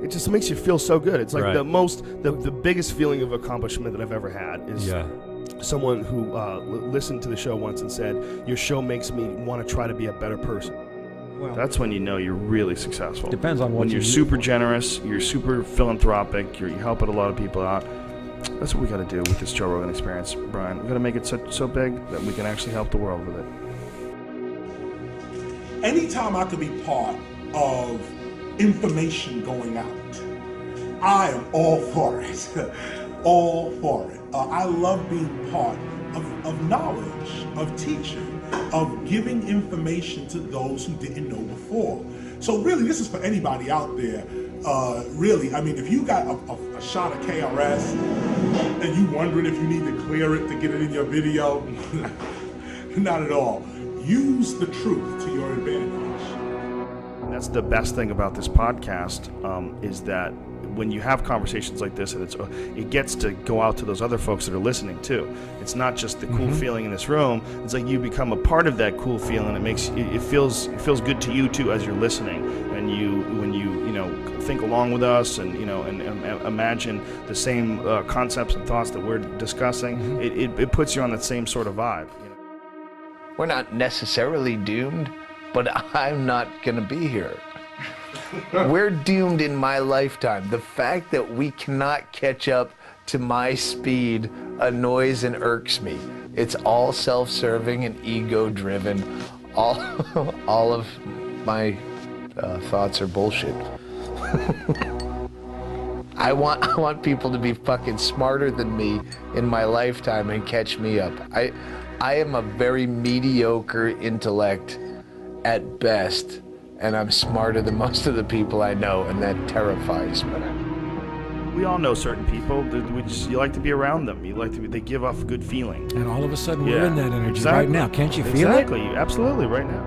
it just makes you feel so good. It's like the biggest feeling of accomplishment that I've ever had is someone who listened to the show once and said, your show makes me want to try to be a better person. Well, that's when you know you're really successful. Depends on what when you're super generous, you're super philanthropic, you're helping a lot of people out. That's what we got to do with this Joe Rogan Experience, Brian. We got to make it so big that we can actually help the world with it. Anytime I could be part of information going out, I am all for it. All for it. I love being part of knowledge, of teaching, of giving information to those who didn't know before. So really, this is for anybody out there. Really, I mean, if you got a shot of KRS and you wondering if you need to clear it to get it in your video, not at all. Use the truth to your advantage. That's the best thing about this podcast, is that when you have conversations like this, and it gets to go out to those other folks that are listening too. It's not just the cool feeling in this room. It's like you become a part of that cool feeling. It feels good to you too as you're listening, and when you think along with us and and imagine the same concepts and thoughts that we're discussing. It puts you on that same sort of vibe. We're not necessarily doomed, but I'm not gonna be here. We're doomed in my lifetime. The fact that we cannot catch up to my speed annoys and irks me. It's all self-serving and ego-driven. All of my thoughts are bullshit. I want people to be fucking smarter than me in my lifetime and catch me up. I am a very mediocre intellect at best, and I'm smarter than most of the people I know, and that terrifies me. We all know certain people. You like to be around them. They give off a good feeling. And all of a sudden, we're in that energy right now. Can't you feel it? Exactly. Absolutely, right now.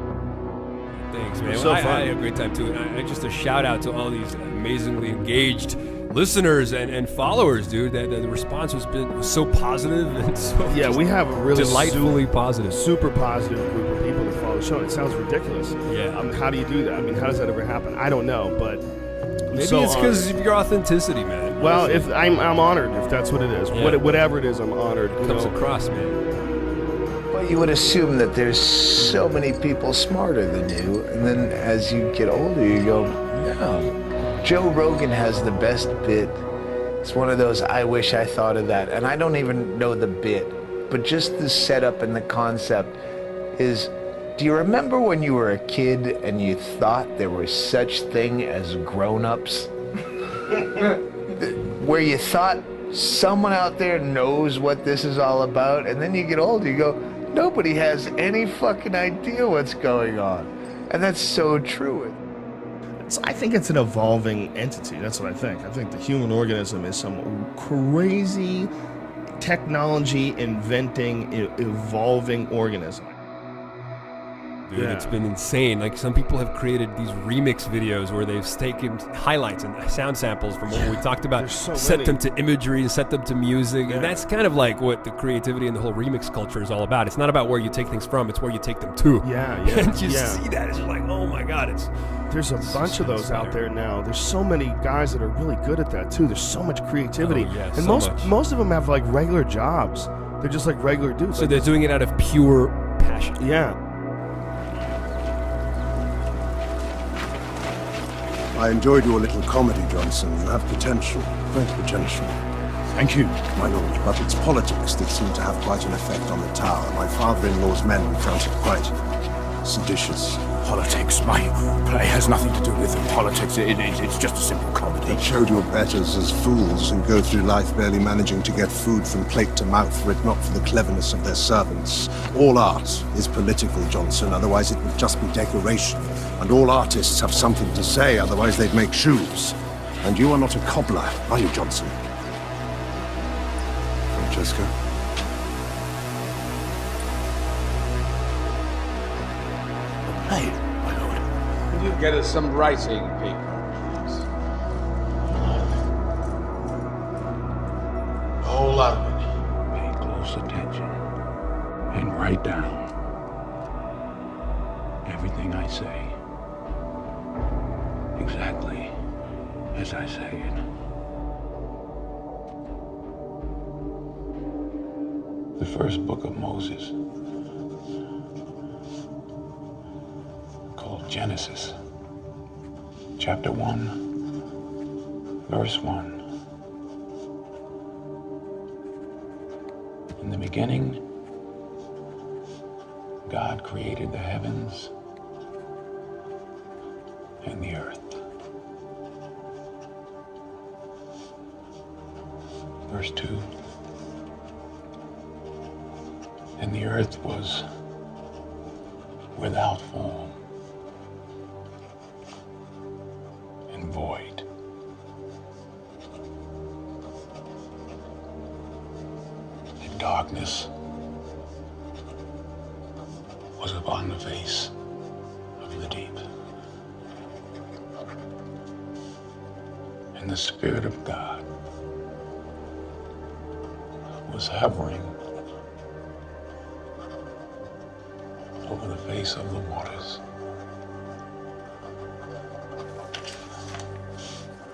Thanks, man. So I fun. had a great time too. And just a shout out to all these amazingly engaged listeners and followers, dude. That the response was so positive and so we have a really delightfully positive, super positive group of people that follow the show. It sounds ridiculous. Yeah. How do you do that? I mean, how does that ever happen? I don't know, but maybe it's because of your authenticity, man. Well, if I'm honored if that's what it is. Yeah. Whatever it is, I'm honored. It comes across, man. Well, you would assume that there's so many people smarter than you, and then as you get older, you go, no. Joe Rogan has the best bit. It's one of those, I wish I thought of that. And I don't even know the bit, but just the setup and the concept is, do you remember when you were a kid and you thought there was such thing as grown-ups? Where you thought someone out there knows what this is all about, and then you get older, you go, nobody has any fucking idea what's going on. And that's so true. I think it's an evolving entity. That's what I think. I think the human organism is some crazy technology inventing, evolving organism. Dude, it's been insane. Like, some people have created these remix videos where they've taken highlights and sound samples from what we talked about, set them to imagery, set them to music, and that's kind of like what the creativity and the whole remix culture is all about. It's not about where you take things from, it's where you take them to. And you see that, it's just like, oh my God, There's a bunch of those out there now. There's so many guys that are really good at that too. There's so much creativity. And most of them have like regular jobs. They're just like regular dudes. So they're doing it out of pure passion. Yeah. I enjoyed your little comedy, Johnson. You have potential, great potential. Thank you. My lord, but it's politics that seem to have quite an effect on the tower. My father-in-law's men found it quite seditious. Politics? My play has nothing to do with politics. It's just a simple comedy. It showed your betters as fools and go through life barely managing to get food from plate to mouth were it not for the cleverness of their servants. All art is political, Johnson, otherwise it would just be decoration. And all artists have something to say, otherwise they'd make shoes. And you are not a cobbler, are you, Johnson? Francesca? Hey, my lord. Could you get us some writing paper, please? The whole lot of it. Pay close attention and write down everything I say. Exactly as I say it. The first book of Moses, called Genesis, chapter 1, verse 1. In the beginning, God created the heavens and the earth. Verse 2. And the earth was without form and void. And darkness was upon the face of the deep. And the Spirit of God was hovering over the face of the waters.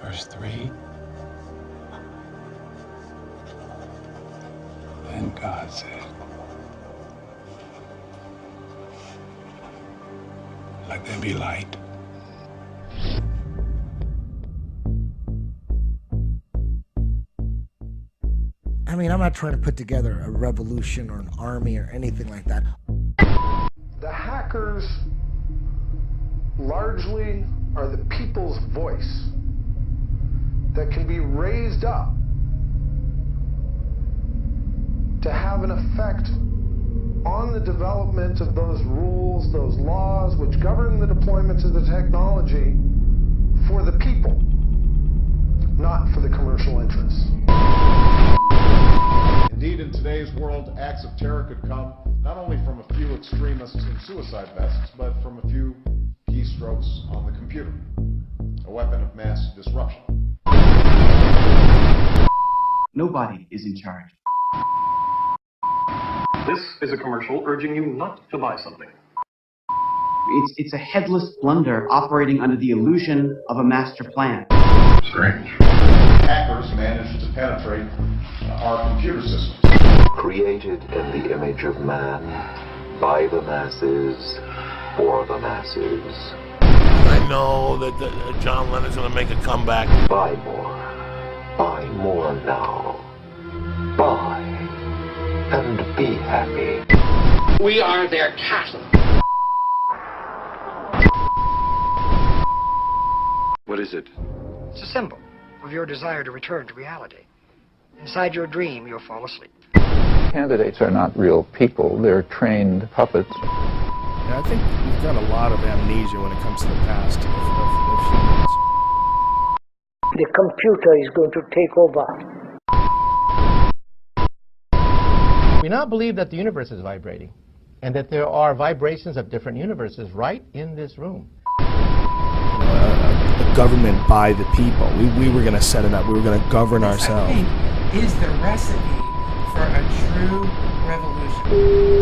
Verse 3. Then God said, "Let there be light." I mean, I'm not trying to put together a revolution or an army or anything like that. The hackers largely are the people's voice that can be raised up to have an effect on the development of those rules, those laws which govern the deployment of the technology for the people, not for the commercial interests. Indeed, in today's world, acts of terror could come not only from a few extremists in suicide vests, but from a few keystrokes on the computer, a weapon of mass disruption. Nobody is in charge. This is a commercial urging you not to buy something. It's a headless blunder operating under the illusion of a master plan. Strange. Hackers managed to penetrate our computer systems. Created in the image of man, by the masses, for the masses. I know that John Lennon's going to make a comeback. Buy more. Buy more now. Buy. And be happy. We are their cattle. What is it? It's a symbol of your desire to return to reality. Inside your dream, you'll fall asleep. Candidates are not real people. They're trained puppets. Yeah, I think we've got a lot of amnesia when it comes to the past of humans. The computer is going to take over. We now believe that the universe is vibrating, and that there are vibrations of different universes right in this room. A government by the people. We were going to set it up. We were going to govern ourselves. I think is the recipe for a true revolution.